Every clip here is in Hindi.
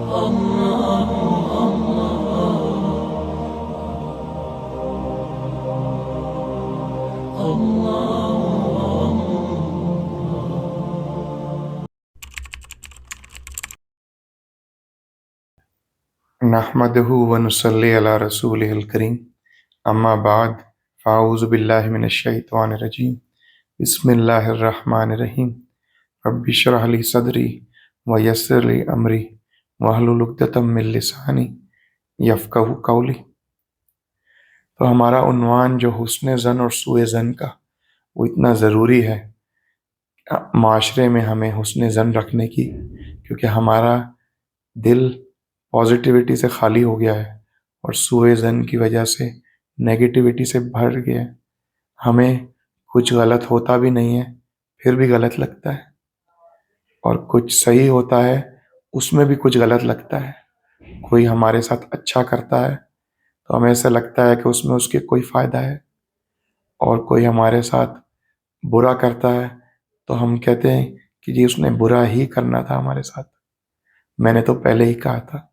नहमदहु व नुसल्ली अला रसूलिहिल करीम अम्मा बाद फ़ाऊज़ु बिल्लाहि मिनश शैतानिर रजीम बिस्मिल्लाहिर रहमानिर रहीम रब्बि इश्रह ली सदरी व यस्सिर ली अमरी वहलुल उक़दतम मिन लिसानी यफ़क़हू क़ौली। तो हमारा उन्वान जो हुस्न ज़न और सूए ज़न का, वो इतना ज़रूरी है माशरे में हमें हुस्न ज़न रखने की, क्योंकि हमारा दिल पॉजिटिविटी से खाली हो गया है और सूए ज़न की वजह से नेगेटिविटी से भर गया है। हमें कुछ गलत होता भी नहीं है फिर भी गलत लगता है, और कुछ सही होता है उसमें भी कुछ गलत लगता है। कोई हमारे साथ अच्छा करता है तो हमें ऐसा लगता है कि उसमें उसके कोई फ़ायदा है, और कोई हमारे साथ बुरा करता है तो हम कहते हैं कि जी उसने बुरा ही करना था हमारे साथ, मैंने तो पहले ही कहा था।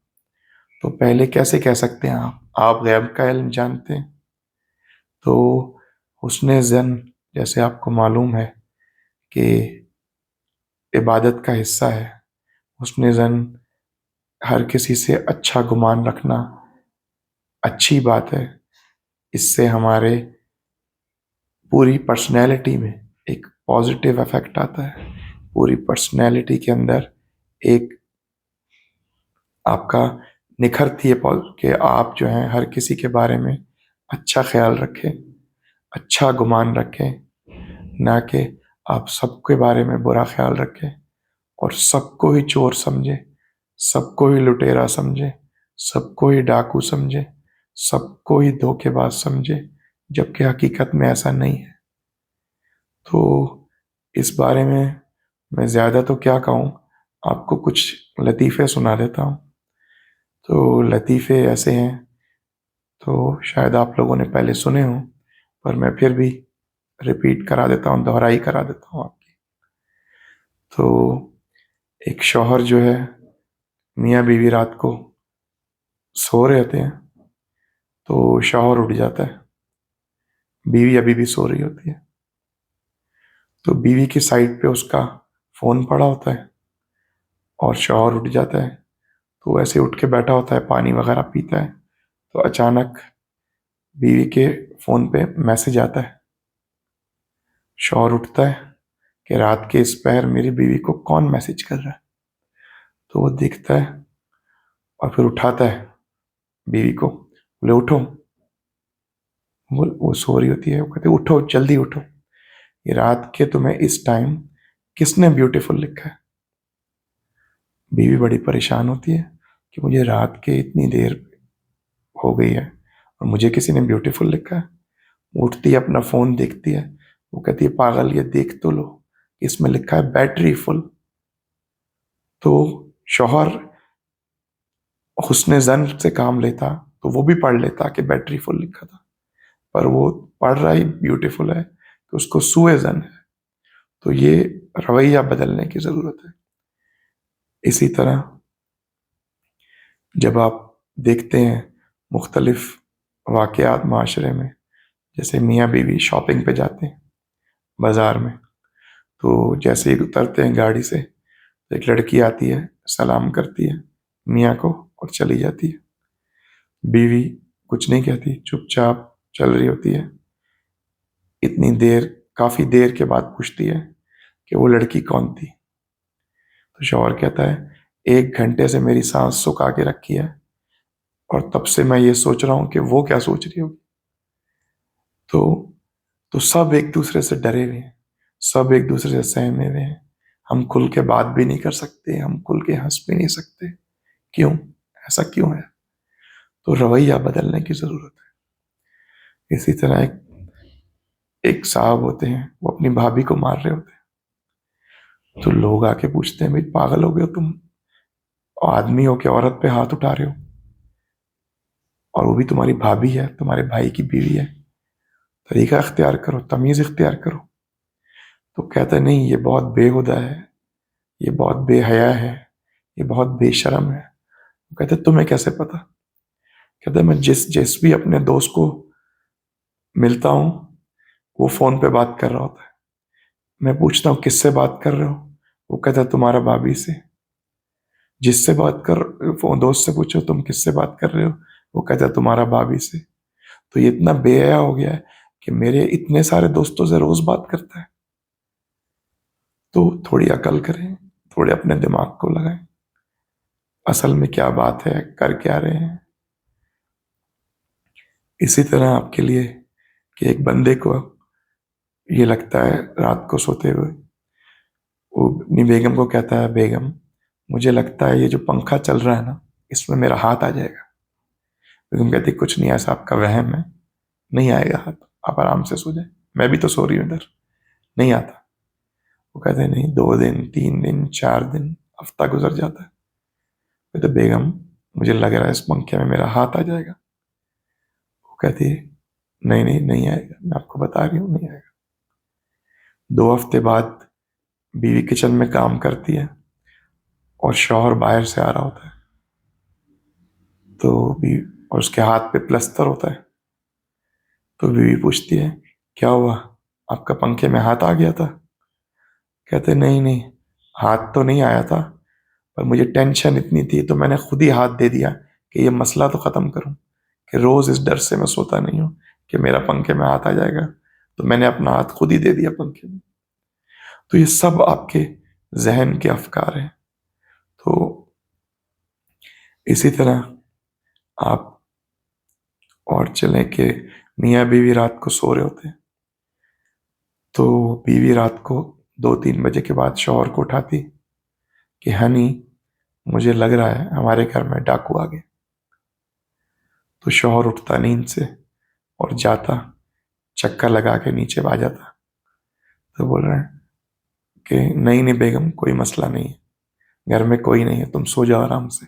तो पहले कैसे कह सकते हैं आप गैब का इल्म जानते हैं। तो हुस्न ज़न जैसे आपको मालूम है कि इबादत का हिस्सा है। हुस्न ज़न हर किसी से अच्छा गुमान रखना अच्छी बात है, इससे हमारे पूरी पर्सनैलिटी में एक पॉजिटिव इफेक्ट आता है। पूरी पर्सनैलिटी के अंदर एक आपका निखरती है कि आप जो हैं हर किसी के बारे में अच्छा ख्याल रखें, अच्छा गुमान रखें, ना कि आप सबके बारे में बुरा ख्याल रखें और सबको ही चोर समझें, सबको ही लुटेरा समझें, सबको ही डाकू समझें, सबको ही धोखेबाज समझें, जबकि हकीकत में ऐसा नहीं है। तो इस बारे में मैं ज़्यादा तो क्या कहूँ, आपको कुछ लतीफ़े सुना देता हूँ। तो लतीफ़े ऐसे हैं, तो शायद आप लोगों ने पहले सुने हों, पर मैं फिर भी रिपीट करा देता हूँ, दोहराई करा देता हूँ आपकी। तो एक शौहर जो है, मियाँ बीवी रात को सो रहे होते हैं, तो शौहर उठ जाता है, बीवी अभी भी सो रही होती है। तो बीवी की साइड पे उसका फ़ोन पड़ा होता है और शौहर उठ जाता है, तो ऐसे उठ के बैठा होता है, पानी वगैरह पीता है, तो अचानक बीवी के फ़ोन पे मैसेज आता है। शौहर उठता है कि रात के इस पहर मेरी बीवी को कौन मैसेज कर रहा है। तो वो देखता है और फिर उठाता है बीवी को, बोले उठो। वो सो रही होती है, वो कहते उठो, जल्दी उठो, ये रात के तुम्हें इस टाइम किसने ब्यूटीफुल लिखा है। बीवी बड़ी परेशान होती है कि मुझे रात के इतनी देर हो गई है और मुझे किसी ने ब्यूटीफुल लिखा है। उठती है, अपना फ़ोन देखती है, वो कहती है पागल, ये देख तो लो, इसमें लिखा है बैटरी फुल। तो शौहर हुस्न ज़न से काम लेता तो वो भी पढ़ लेता कि बैटरी फुल लिखा था, पर वो पढ़ रहा ही ब्यूटीफुल है तो उसको सूए ज़न है। तो ये रवैया बदलने की ज़रूरत है। इसी तरह जब आप देखते हैं मुख्तलिफ वाक़यात माशरे में, जैसे मियाँ बीवी शॉपिंग पे जाते हैं बाज़ार में, तो जैसे ही उतरते हैं गाड़ी से, तो एक लड़की आती है, सलाम करती है मियाँ को और चली जाती है। बीवी कुछ नहीं कहती, चुपचाप चल रही होती है। इतनी देर, काफ़ी देर के बाद पूछती है कि वो लड़की कौन थी। तो शौहर कहता है 1 घंटे से मेरी सांस सुखा के रखी है और तब से मैं ये सोच रहा हूँ कि वो क्या सोच रही होगी। तो तो सब एक दूसरे से डरे हुए हैं, सब एक दूसरे से सहमे हुए हैं। हम खुल के बात भी नहीं कर सकते, हम खुल के हंस भी नहीं सकते। क्यों? ऐसा क्यों है? तो रवैया बदलने की जरूरत है। इसी तरह एक साहब होते हैं, वो अपनी भाभी को मार रहे होते हैं, तो लोग आके पूछते हैं भाई पागल हो गए हो तुम, आदमी हो के औरत पे हाथ उठा रहे हो, और वो भी तुम्हारी भाभी है, तुम्हारे भाई की बीवी है, तरीका इख्तियार करो, तमीज इख्तियार करो। तो कहता है नहीं, ये बहुत बेहुदा है, ये बहुत बेहया है, ये बहुत बेशर्म है। वो कहते तुम्हें कैसे पता? कहते मैं जिस जिस भी अपने दोस्त को मिलता हूँ वो फोन पे बात कर रहा होता है। मैं पूछता हूँ किससे बात कर रहे हो? वो कहता है तुम्हारा भाभी से। जिससे बात कर वो दोस्त से पूछो तुम किससे बात कर रहे हो? वो कहता है तुम्हारा भाभी से। तो ये इतना बेहया हो गया है कि मेरे इतने सारे दोस्तों से रोज बात करता है। तो थोड़ी अकल करें, थोड़े अपने दिमाग को लगाएं, असल में क्या बात है, कर क्या रहे हैं। इसी तरह आपके लिए कि एक बंदे को ये लगता है रात को सोते हुए, वो अपनी बेगम को कहता है बेगम मुझे लगता है ये जो पंखा चल रहा है ना इसमें मेरा हाथ आ जाएगा। बेगम कहती कुछ नहीं, ऐसा आपका वहम है, नहीं आएगा हाथ, आप आराम से सो जाए, मैं भी तो सो रही हूँ इधर, नहीं आता। वो कहते हैं नहीं, 2 दिन 3 दिन 4 दिन हफ्ता गुजर जाता है। कहते बेगम मुझे लग रहा है इस पंखे में मेरा हाथ आ जाएगा। वो कहती है नहीं नहीं नहीं आएगा, मैं आपको बता रही हूँ नहीं आएगा। 2 हफ्ते बाद बीवी किचन में काम करती है और शौहर बाहर से आ रहा होता है। तो बीवी और उसके हाथ पे प्लस्तर होता है। तो बीवी पूछती है क्या हुआ, आपका पंखे में हाथ आ गया था? कहते नहीं नहीं, हाथ तो नहीं आया था, पर मुझे टेंशन इतनी थी तो मैंने खुद ही हाथ दे दिया कि ये मसला तो ख़त्म करूं, कि रोज़ इस डर से मैं सोता नहीं हूं कि मेरा पंखे में हाथ आ जाएगा, तो मैंने अपना हाथ खुद ही दे दिया पंखे में। तो ये सब आपके जहन के अफकार हैं। तो इसी तरह आप और चलें कि मियाँ बीवी रात को सो रहे होते हैं, तो बीवी रात को 2-3 बजे के बाद शौहर को उठाती कि हनी मुझे लग रहा है हमारे घर में डाकू आ गए। तो शौहर उठता नींद से और जाता, चक्कर लगा के नीचे आ जाता। तो बोल रहे हैं कि नहीं नहीं बेगम कोई मसला नहीं है, घर में कोई नहीं है, तुम सो जाओ आराम से।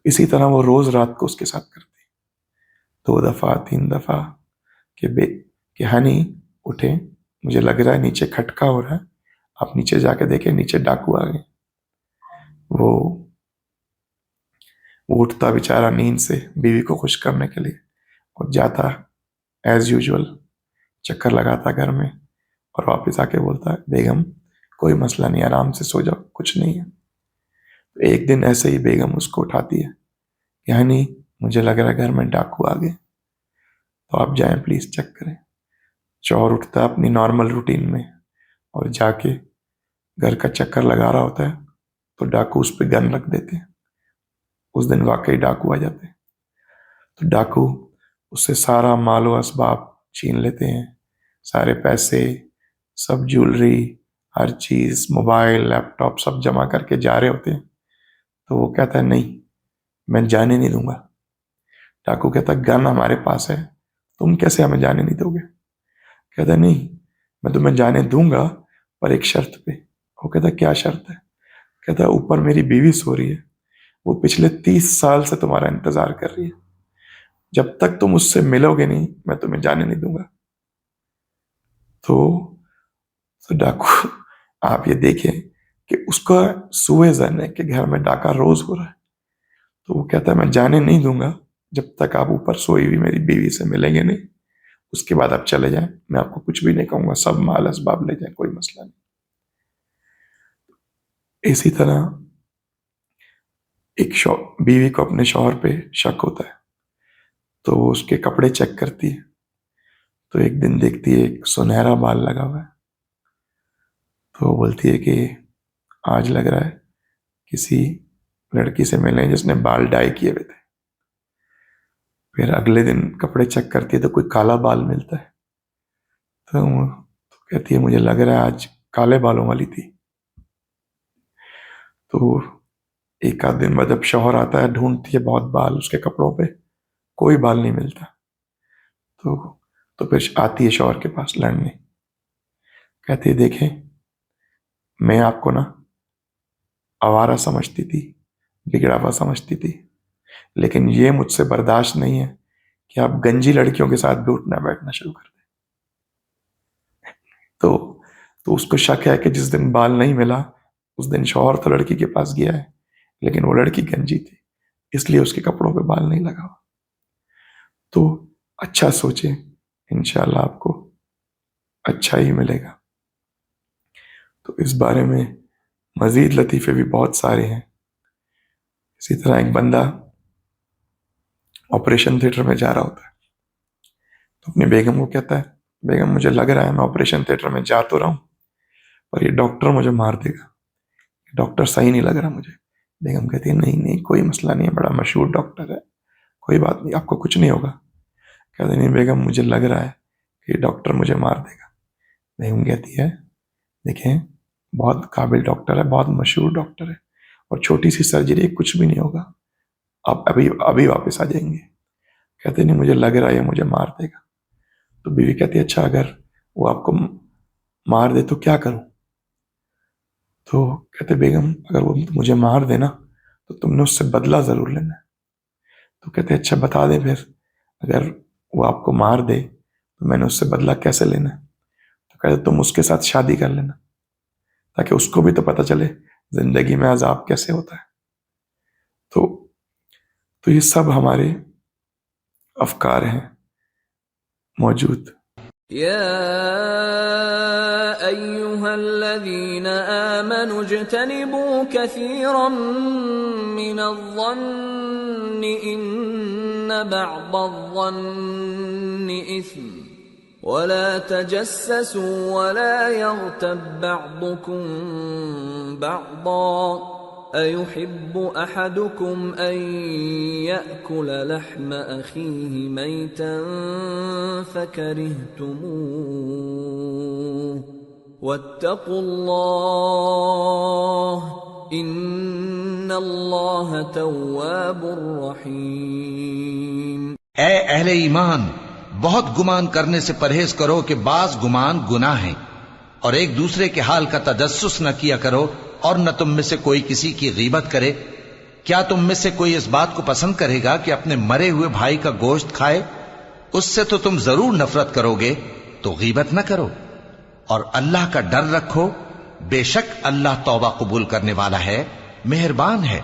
इसी तरह वो रोज रात को उसके साथ करती, 2 दफा 3 दफा, कि कि हनी उठे, मुझे लग रहा है नीचे खटका हो रहा है, आप नीचे जाके देखें नीचे डाकू आ गए। वो वो उठता बेचारा नींद से बीवी को खुश करने के लिए और जाता एज यूजुअल, चक्कर लगाता घर में और वापस आके बोलता है बेगम कोई मसला नहीं, आराम से सो जाओ, कुछ नहीं है। तो एक दिन ऐसे ही बेगम उसको उठाती है कि हनी मुझे लग रहा है घर में डाकू आ गए, तो आप जाएं प्लीज चेक करें। चौर उठता है अपनी नॉर्मल रूटीन में और जाके घर का चक्कर लगा रहा होता है, तो डाकू उस पर गन रख देते हैं। उस दिन वाकई डाकू आ जाते हैं। तो डाकू उससे सारा मालो असबाब छीन लेते हैं, सारे पैसे, सब ज्वेलरी, हर चीज, मोबाइल लैपटॉप सब जमा करके जा रहे होते हैं। तो वो कहता है नहीं, मैं जाने नहीं दूंगा। डाकू कहता है गन हमारे पास है, तुम कैसे हमें जाने नहीं दोगे? कहता है नहीं, मैं तुम्हें जाने दूंगा पर एक शर्त पे। वो कहता है क्या शर्त है? कहता है ऊपर मेरी बीवी सो रही है, वो पिछले 30 साल से तुम्हारा इंतजार कर रही है, जब तक तुम उससे मिलोगे नहीं मैं तुम्हें जाने नहीं दूंगा। तो डाकू आप ये देखें कि उसका सुएजन है कि घर में डाका रोज हो रहा है। तो वो कहता है मैं जाने नहीं दूंगा जब तक आप ऊपर सोई हुई मेरी बीवी से मिलेंगे नहीं, उसके बाद आप चले जाएं, मैं आपको कुछ भी नहीं कहूंगा, सब माल असबाब ले जाएं, कोई मसला नहीं। इसी तरह एक बीवी को अपने शौहर पे शक होता है, तो वो उसके कपड़े चेक करती है। तो एक दिन देखती है एक सुनहरा बाल लगा हुआ है। तो वो बोलती है कि आज लग रहा है किसी लड़की से मिले जिसने बाल डाई किए हुए थे। फिर अगले दिन कपड़े चेक करती है तो कोई काला बाल मिलता है। तो वो तो कहती है मुझे लग रहा है आज काले बालों वाली थी। तो एक आध दिन बाद जब शौहर आता है, ढूंढती है बहुत बाल उसके कपड़ों पे, कोई बाल नहीं मिलता। तो फिर आती है शौहर के पास लड़ने, कहती है देखें मैं आपको ना आवारा समझती थी, बिगड़ा हुआ समझती थी, लेकिन ये मुझसे बर्दाश्त नहीं है कि आप गंजी लड़कियों के साथ भी उठना बैठना शुरू कर दें। तो उसको शक है कि जिस दिन बाल नहीं मिला उस दिन शौहर तो लड़की के पास गया है, लेकिन वो लड़की गंजी थी, इसलिए उसके कपड़ों पे बाल नहीं लगा हुआ। तो अच्छा सोचे, इंशाल्लाह आपको अच्छा ही मिलेगा। तो इस बारे में मजीद लतीफ़े भी बहुत सारे हैं। इसी तरह एक बंदा ऑपरेशन थिएटर में जा रहा होता है, तो अपनी बेगम को कहता है, बेगम मुझे लग रहा है मैं ऑपरेशन थिएटर में जा तो रहा हूँ, पर ये डॉक्टर मुझे मार देगा, डॉक्टर सही नहीं लग रहा मुझे। बेगम कहती है, नहीं नहीं कोई मसला नहीं है, बड़ा मशहूर डॉक्टर है, कोई बात नहीं, आपको कुछ नहीं होगा। कहते नहीं बेगम मुझे लग रहा है कि ये डॉक्टर मुझे मार देगा। बेगम कहती है, देखें बहुत काबिल डॉक्टर है, बहुत मशहूर डॉक्टर है, और छोटी सी सर्जरी है, कुछ भी नहीं होगा, आप अभी अभी वापस आ जाएंगे। कहते नहीं मुझे लग रहा है ये मुझे मार देगा। तो बीवी कहती है, अच्छा अगर वो आपको मार दे तो क्या करूं? तो कहते बेगम अगर वो मुझे मार देना तो तुमने उससे बदला जरूर लेना है। तो कहते अच्छा बता दे फिर, अगर वो आपको मार दे तो मैंने उससे बदला कैसे लेना है? तो कहते तुम उसके साथ शादी कर लेना, ताकि उसको भी तो पता चले जिंदगी में अजाब कैसे होता है। तो ये सब हमारे अफकार हैं मौजूद। या अय्युहल्लज़ीना आमनू इज्तनिबू कसीरम मिनज़-ज़न्नि इन्न बअज़-ज़न्नि इस्म वला तजस्ससू वला यग़्तब बअज़ुकुम बअज़ा अयुहिब्बु अहदुकुम अन यअकुल लहम अखीहि मैतन फकरिहतुमूह वत्तकुल्लाह इन्नल्लाह तव्वाबुर रहीम। ऐ अहले ईमान, बहुत गुमान करने से परहेज करो कि बाज गुमान गुनाह है, और एक दूसरे के हाल का तजस्सुस न किया करो, और न तुम में से कोई किसी की गीबत करे। क्या तुम में से कोई इस बात को पसंद करेगा कि अपने मरे हुए भाई का गोश्त खाए? उससे तो तुम जरूर नफरत करोगे, तो गीबत न करो और अल्लाह का डर रखो, बेशक अल्लाह तौबा कबूल करने वाला है, मेहरबान है।